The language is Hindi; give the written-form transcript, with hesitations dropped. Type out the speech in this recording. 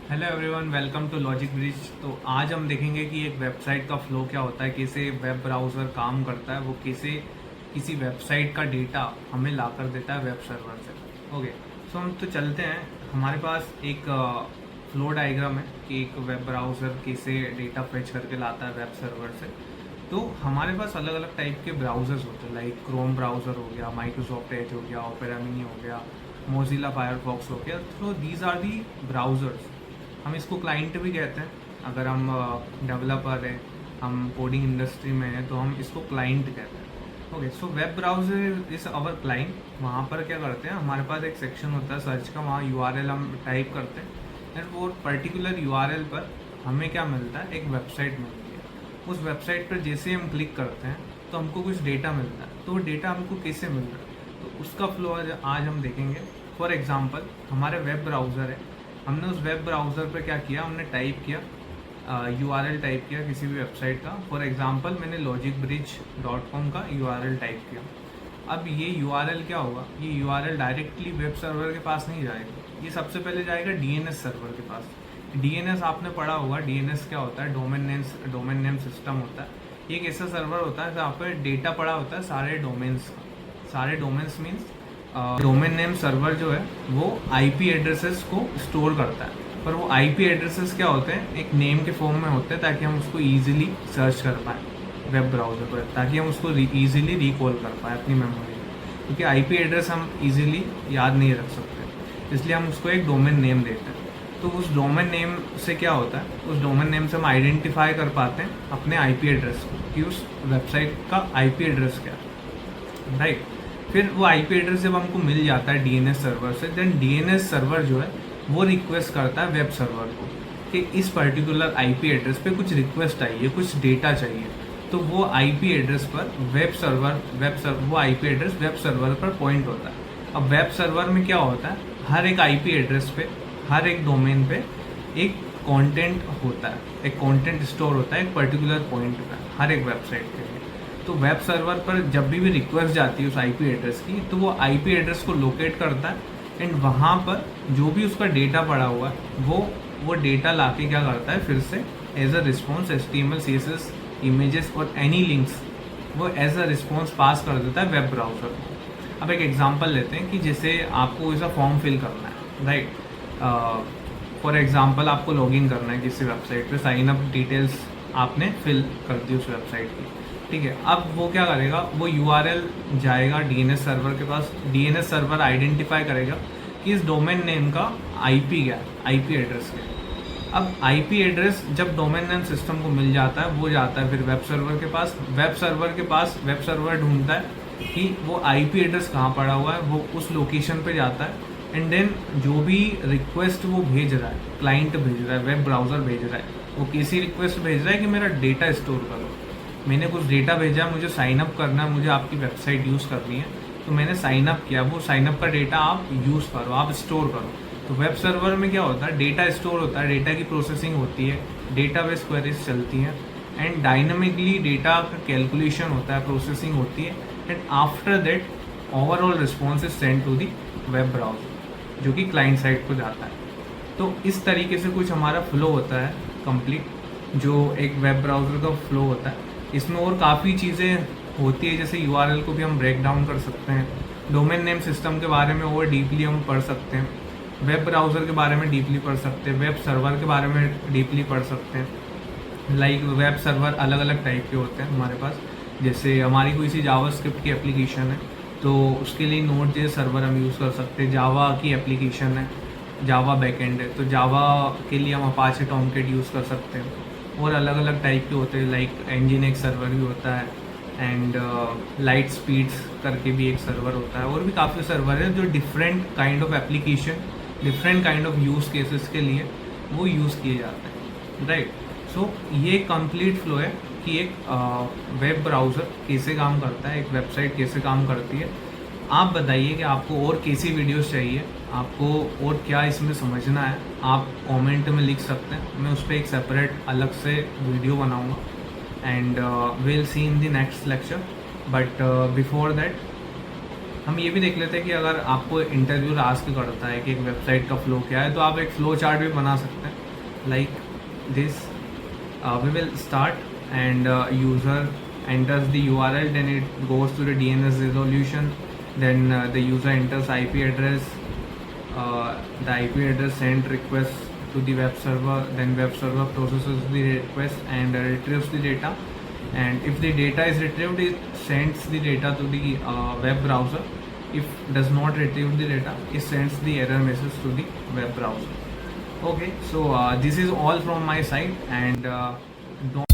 Hello everyone, welcome to Logic Bridge. तो आज हम देखेंगे कि एक वेबसाइट का फ्लो क्या होता है, कैसे वेब ब्राउज़र काम करता है, वो कैसे किसी वेबसाइट का डेटा हमें ला कर देता है वेब सर्वर से। ओके, सो हम तो चलते हैं। हमारे पास एक फ्लो डायग्राम है कि एक वेब ब्राउज़र कैसे डेटा फेच करके लाता है वेब सर्वर से। तो हमारे पास अलग अलग टाइप के ब्राउज़र्स होते हैं, लाइक क्रोम ब्राउज़र हो गया, माइक्रोसॉफ्ट एज हो गया, ओपेरा मिनी हो गया, मोजिला फायरफॉक्स हो गया। तो दीज आर दी ब्राउज़र्स। हम इसको क्लाइंट भी कहते हैं। अगर हम डेवलपर हैं, हम कोडिंग इंडस्ट्री में हैं, तो हम इसको क्लाइंट कहते हैं। Okay, so web browser is our client. वहाँ पर क्या करते हैं, हमारे पास एक सेक्शन होता है सर्च का, वहाँ यूआरएल हम टाइप करते हैं एंड वो पर्टिकुलर यूआरएल पर हमें क्या मिलता है, एक वेबसाइट मिलती है। उस वेबसाइट पर जैसे हम क्लिक करते हैं तो हमको कुछ डेटा मिलता है। तो वो डेटा हमको कैसे मिल रहा है, तो उसका फ्लो आज हम देखेंगे। फॉर एग्जांपल, हमारे वेब ब्राउज़र है, हमने उस वेब ब्राउज़र पे क्या किया, हमने टाइप किया यूआरएल टाइप किया किसी भी वेबसाइट का। फॉर एग्जांपल, मैंने logicbridge.com का यूआरएल टाइप किया। अब ये यूआरएल क्या होगा, ये यूआरएल डायरेक्टली वेब सर्वर के पास नहीं जाएगा, ये सबसे पहले जाएगा डीएनएस सर्वर के पास। डीएनएस आपने पढ़ा होगा, डीएनएस क्या होता है, डोमेन नेम सिस्टम होता है। ये एक ऐसा सर्वर होता है जहाँ पर डेटा पड़ा होता है सारे डोमेन्स का। सारे domains means domain name server जो है वो आईपी एड्रेसेस को स्टोर करता है। पर वो आईपी एड्रेसेस क्या होते हैं, एक नेम के फॉर्म में होते हैं, ताकि हम उसको इजीली सर्च कर पाएँ वेब ब्राउज़र पर, ताकि हम उसको इजीली रिकॉल कर पाएँ अपनी मेमोरी में। क्योंकि आईपी एड्रेस हम इजीली याद नहीं रख सकते, इसलिए हम उसको एक डोमेन नेम देते हैं। तो उस डोमेन नेम से क्या होता है, उस डोमेन नेम से हम आइडेंटिफाई कर पाते हैं अपने आईपी एड्रेस को, कि उस वेबसाइट का आईपी एड्रेस क्या है, राइट। फिर वो आईपी एड्रेस जब हमको मिल जाता है डीएनएस सर्वर से, देन डीएनएस सर्वर जो है वो रिक्वेस्ट करता है वेब सर्वर को कि इस पर्टिकुलर आईपी एड्रेस पे कुछ रिक्वेस्ट आई है, कुछ डेटा चाहिए। तो वो आईपी एड्रेस पर वो आईपी एड्रेस वेब सर्वर पर पॉइंट होता है। अब वेब सर्वर में क्या होता है, हर एक आईपी एड्रेस पे, हर एक डोमेन पे एक कंटेंट होता है, एक कंटेंट स्टोर होता है एक पर्टिकुलर पॉइंट पर हर एक वेबसाइट के लिए। तो वेब सर्वर पर जब भी रिक्वेस्ट जाती है उस आईपी एड्रेस की, तो वो आईपी एड्रेस को लोकेट करता है एंड वहाँ पर जो भी उसका डेटा पड़ा हुआ है वो डेटा लाके क्या करता है, फिर से as a response HTML CSS images और एनी लिंक्स वो एज अ रिस्पॉन्स पास कर देता है वेब ब्राउज़र को। अब एक एग्जांपल लेते हैं कि जैसे आपको ऐसा फॉर्म फिल करना है, राइट। फॉर एग्जांपल, आपको लॉगिन करना है किसी वेबसाइट पे, साइन अप डिटेल्स आपने फिल कर दी उस वेबसाइट की, ठीक है। अब वो क्या करेगा, वो यूआरएल जाएगा डीएनएस सर्वर के पास। डीएनएस सर्वर आइडेंटिफाई करेगा कि इस डोमेन नेम का आईपी क्या है, आईपी एड्रेस क्या है। अब आईपी एड्रेस जब डोमेन नेम सिस्टम को मिल जाता है, वो जाता है फिर वेब सर्वर के पास। वेब सर्वर ढूंढता है कि वो आईपी एड्रेस कहाँ पड़ा हुआ है, वो उस लोकेशन पे जाता है एंड देन जो भी रिक्वेस्ट वो भेज रहा है, क्लाइंट भेज रहा है, वेब ब्राउज़र भेज रहा है, वो कैसी रिक्वेस्ट भेज रहा है कि मेरा डेटा स्टोर करो। मैंने कुछ डेटा भेजा, मुझे साइन अप करना है, मुझे आपकी वेबसाइट यूज़ करनी है, तो मैंने साइन अप किया, वो साइन अप का डेटा आप यूज़ करो, आप स्टोर करो। तो वेब सर्वर में क्या होता है, डेटा स्टोर होता है, डेटा की प्रोसेसिंग होती है, डेटाबेस क्वेरीज चलती हैं एंड डायनामिकली डेटा का कैलकुलेशन होता है, प्रोसेसिंग होती है and after that overall response is send to the web browser, जो कि क्लाइंट साइड को जाता है। तो इस तरीके से कुछ हमारा फ्लो होता है कंप्लीट, जो एक वेब ब्राउज़र का फ्लो होता है। इसमें और काफ़ी चीज़ें होती है, जैसे यूआरएल को भी हम ब्रेक डाउन कर सकते हैं, डोमेन नेम सिस्टम के बारे में और डीपली हम पढ़ सकते हैं, वेब ब्राउज़र के बारे में डीपली पढ़ सकते हैं, वेब सर्वर के बारे में डीपली पढ़ सकते हैं। लाइक वेब सर्वर अलग अलग टाइप के होते हैं हमारे पास। जैसे हमारी कोई सी जावास्क्रिप्ट की एप्लीकेशन है, तो उसके लिए Node.js सर्वर हम यूज़ कर सकते हैं। जावा की एप्लीकेशन है, जावा बैकएंड है, तो जावा के लिए हम अपाचे टॉमकेट यूज़ कर सकते हैं। और अलग अलग टाइप के होते हैं, लाइक Nginx सर्वर भी होता है एंड लाइट स्पीड्स करके भी एक सर्वर होता है, और भी काफ़ी सर्वर है जो different kind of application, different kind of use cases के लिए वो यूज़ किए जाते हैं, राइट। सो ये कंप्लीट फ्लो है कि एक वेब ब्राउज़र कैसे काम करता है, एक वेबसाइट कैसे काम करती है। आप बताइए कि आपको और कैसी वीडियोस चाहिए, आपको और क्या इसमें समझना है, आप कमेंट में लिख सकते हैं, मैं उस पर एक सेपरेट अलग से वीडियो बनाऊंगा and will see in the next lecture. But before that हम ये भी देख लेते हैं कि अगर आपको इंटरव्यू आस्क करता है कि एक वेबसाइट का फ्लो क्या है, तो आप एक फ्लो चार्ट भी बना सकते हैं like this. We will start, and user enters the URL, then it goes to the DNS resolution, then the user enters IP address, the IP address sent request to the web server, then web server processes the request and retrieves the data, and if the data is retrieved, it sends the data to the web browser. If does not retrieve the data, it sends the error message to the web browser. Okay, so this is all from my side, and don't